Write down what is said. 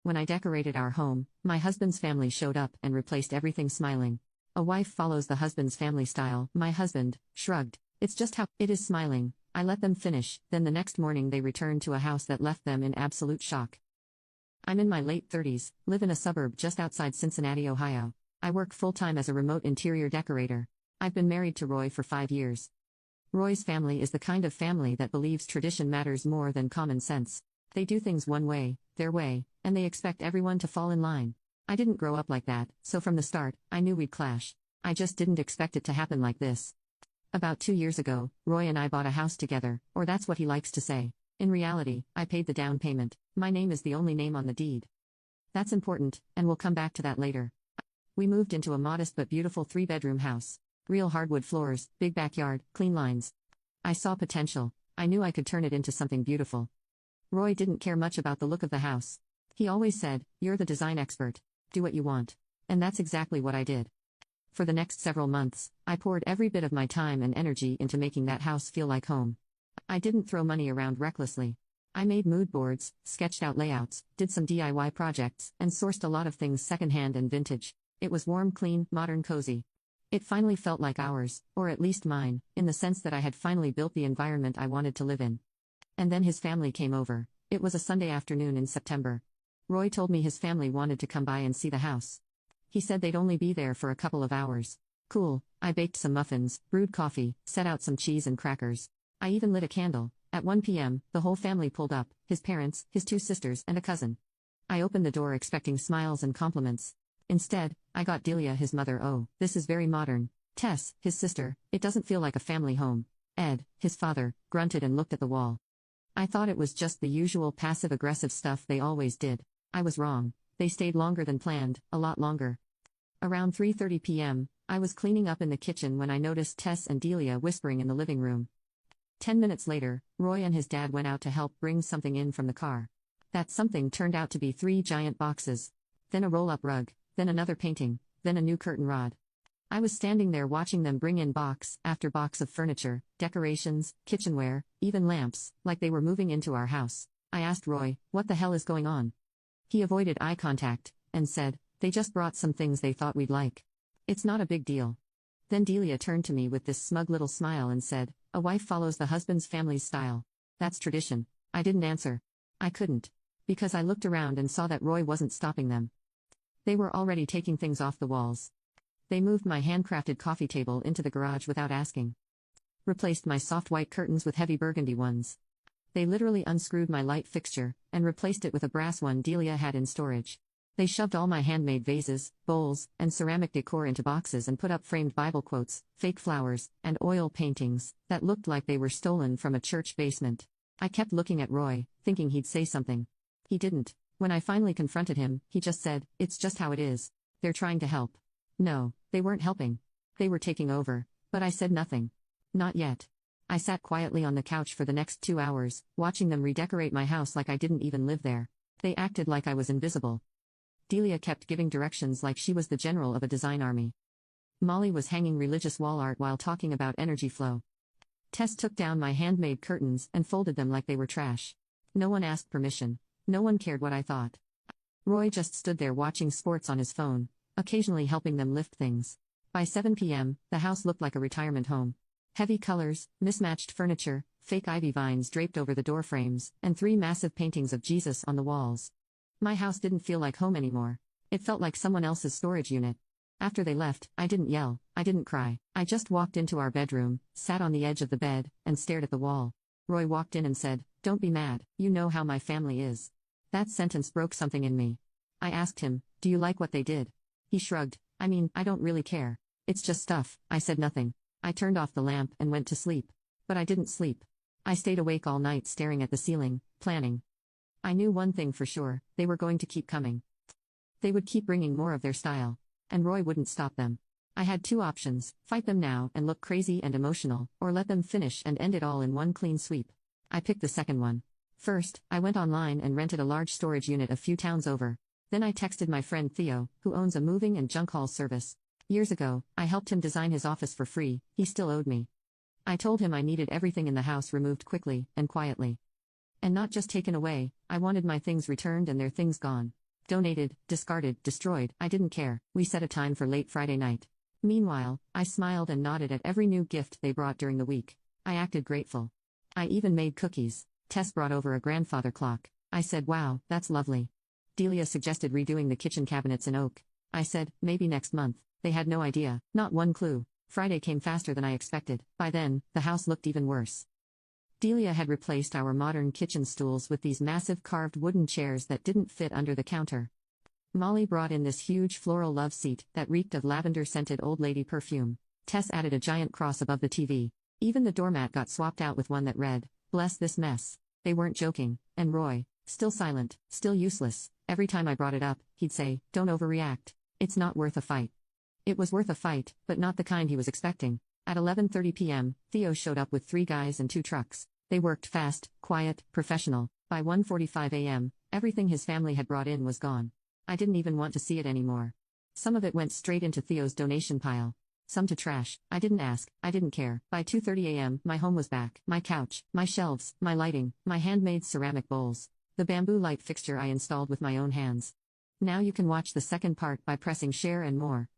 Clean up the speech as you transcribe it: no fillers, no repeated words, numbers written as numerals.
When I decorated our home, my husband's family showed up and replaced everything, smiling. A wife follows the husband's family style. My husband shrugged. It's just how it is, smiling. I let them finish, then the next morning they returned to a house that left them in absolute shock. I'm in my late 30s, live in a suburb just outside Cincinnati, Ohio. I work full-time as a remote interior decorator. I've been married to Roy for 5 years. Roy's family is the kind of family that believes tradition matters more than common sense. They do things one way, their way, and they expect everyone to fall in line. I didn't grow up like that, so from the start, I knew we'd clash. I just didn't expect it to happen like this. About 2 years ago, Roy and I bought a house together, or that's what he likes to say. In reality, I paid the down payment. My name is the only name on the deed. That's important, and we'll come back to that later. We moved into a modest but beautiful 3-bedroom house. Real hardwood floors, big backyard, clean lines. I saw potential. I knew I could turn it into something beautiful. Roy didn't care much about the look of the house. He always said, "You're the design expert. Do what you want." And that's exactly what I did. For the next several months, I poured every bit of my time and energy into making that house feel like home. I didn't throw money around recklessly. I made mood boards, sketched out layouts, did some DIY projects, and sourced a lot of things secondhand and vintage. It was warm, clean, modern, cozy. It finally felt like ours, or at least mine, in the sense that I had finally built the environment I wanted to live in. And then his family came over. It was a Sunday afternoon in September. Roy told me his family wanted to come by and see the house. He said they'd only be there for a couple of hours. Cool. I baked some muffins, brewed coffee, set out some cheese and crackers. I even lit a candle. At 1 p.m., the whole family pulled up, his parents, his 2 sisters, and a cousin. I opened the door expecting smiles and compliments. Instead, I got Delia, his mother. "Oh, this is very modern." Tess, his sister, "It doesn't feel like a family home." Ed, his father, grunted and looked at the wall. I thought it was just the usual passive-aggressive stuff they always did. I was wrong. They stayed longer than planned, a lot longer. Around 3:30 p.m., I was cleaning up in the kitchen when I noticed Tess and Delia whispering in the living room. 10 minutes later, Roy and his dad went out to help bring something in from the car. That something turned out to be 3 giant boxes. Then a roll-up rug, then another painting, then a new curtain rod. I was standing there watching them bring in box after box of furniture, decorations, kitchenware, even lamps, like they were moving into our house. I asked Roy, "What the hell is going on?" He avoided eye contact, and said, "They just brought some things they thought we'd like. It's not a big deal." Then Delia turned to me with this smug little smile and said, "A wife follows the husband's family's style. That's tradition." I didn't answer. I couldn't. Because I looked around and saw that Roy wasn't stopping them. They were already taking things off the walls. They moved my handcrafted coffee table into the garage without asking. Replaced my soft white curtains with heavy burgundy ones. They literally unscrewed my light fixture, and replaced it with a brass one Delia had in storage. They shoved all my handmade vases, bowls, and ceramic decor into boxes and put up framed Bible quotes, fake flowers, and oil paintings that looked like they were stolen from a church basement. I kept looking at Roy, thinking he'd say something. He didn't. When I finally confronted him, he just said, "It's just how it is. They're trying to help." No, they weren't helping. They were taking over. But I said nothing. Not yet. I sat quietly on the couch for the next 2 hours, watching them redecorate my house like I didn't even live there. They acted like I was invisible. Delia kept giving directions like she was the general of a design army. Molly was hanging religious wall art while talking about energy flow. Tess took down my handmade curtains and folded them like they were trash. No one asked permission. No one cared what I thought. Roy just stood there watching sports on his phone, occasionally helping them lift things. By 7 p.m., the house looked like a retirement home. Heavy colors, mismatched furniture, fake ivy vines draped over the door frames, and 3 massive paintings of Jesus on the walls. My house didn't feel like home anymore. It felt like someone else's storage unit. After they left, I didn't yell, I didn't cry. I just walked into our bedroom, sat on the edge of the bed, and stared at the wall. Roy walked in and said, "Don't be mad, you know how my family is." That sentence broke something in me. I asked him, "Do you like what they did?" He shrugged. "I mean, I don't really care. It's just stuff." I said nothing. I turned off the lamp and went to sleep. But I didn't sleep. I stayed awake all night staring at the ceiling, planning. I knew one thing for sure, they were going to keep coming. They would keep bringing more of their style. And Roy wouldn't stop them. I had 2 options, fight them now and look crazy and emotional, or let them finish and end it all in one clean sweep. I picked the second one. First, I went online and rented a large storage unit a few towns over. Then I texted my friend Theo, who owns a moving and junk haul service. Years ago, I helped him design his office for free. He still owed me. I told him I needed everything in the house removed quickly and quietly. And not just taken away, I wanted my things returned and their things gone. Donated, discarded, destroyed, I didn't care. We set a time for late Friday night. Meanwhile, I smiled and nodded at every new gift they brought during the week. I acted grateful. I even made cookies. Tess brought over a grandfather clock. I said, wow, that's lovely. Delia suggested redoing the kitchen cabinets in oak. I said, maybe next month. They had no idea, not one clue. Friday came faster than I expected. By then, the house looked even worse. Delia had replaced our modern kitchen stools with these massive carved wooden chairs that didn't fit under the counter. Molly brought in this huge floral love seat that reeked of lavender-scented old lady perfume. Tess added a giant cross above the TV. Even the doormat got swapped out with one that read, "Bless this mess." They weren't joking, and Roy, still silent, still useless, every time I brought it up, he'd say, "Don't overreact. It's not worth a fight." It was worth a fight, but not the kind he was expecting. At 11:30 p.m., Theo showed up with 3 guys and 2 trucks. They worked fast, quiet, professional. By 1:45 a.m., everything his family had brought in was gone. I didn't even want to see it anymore. Some of it went straight into Theo's donation pile. Some to trash. I didn't ask, I didn't care. By 2:30 a.m., my home was back. My couch, my shelves, my lighting, my handmade ceramic bowls. The bamboo light fixture I installed with my own hands. Now you can watch the second part by pressing share and more.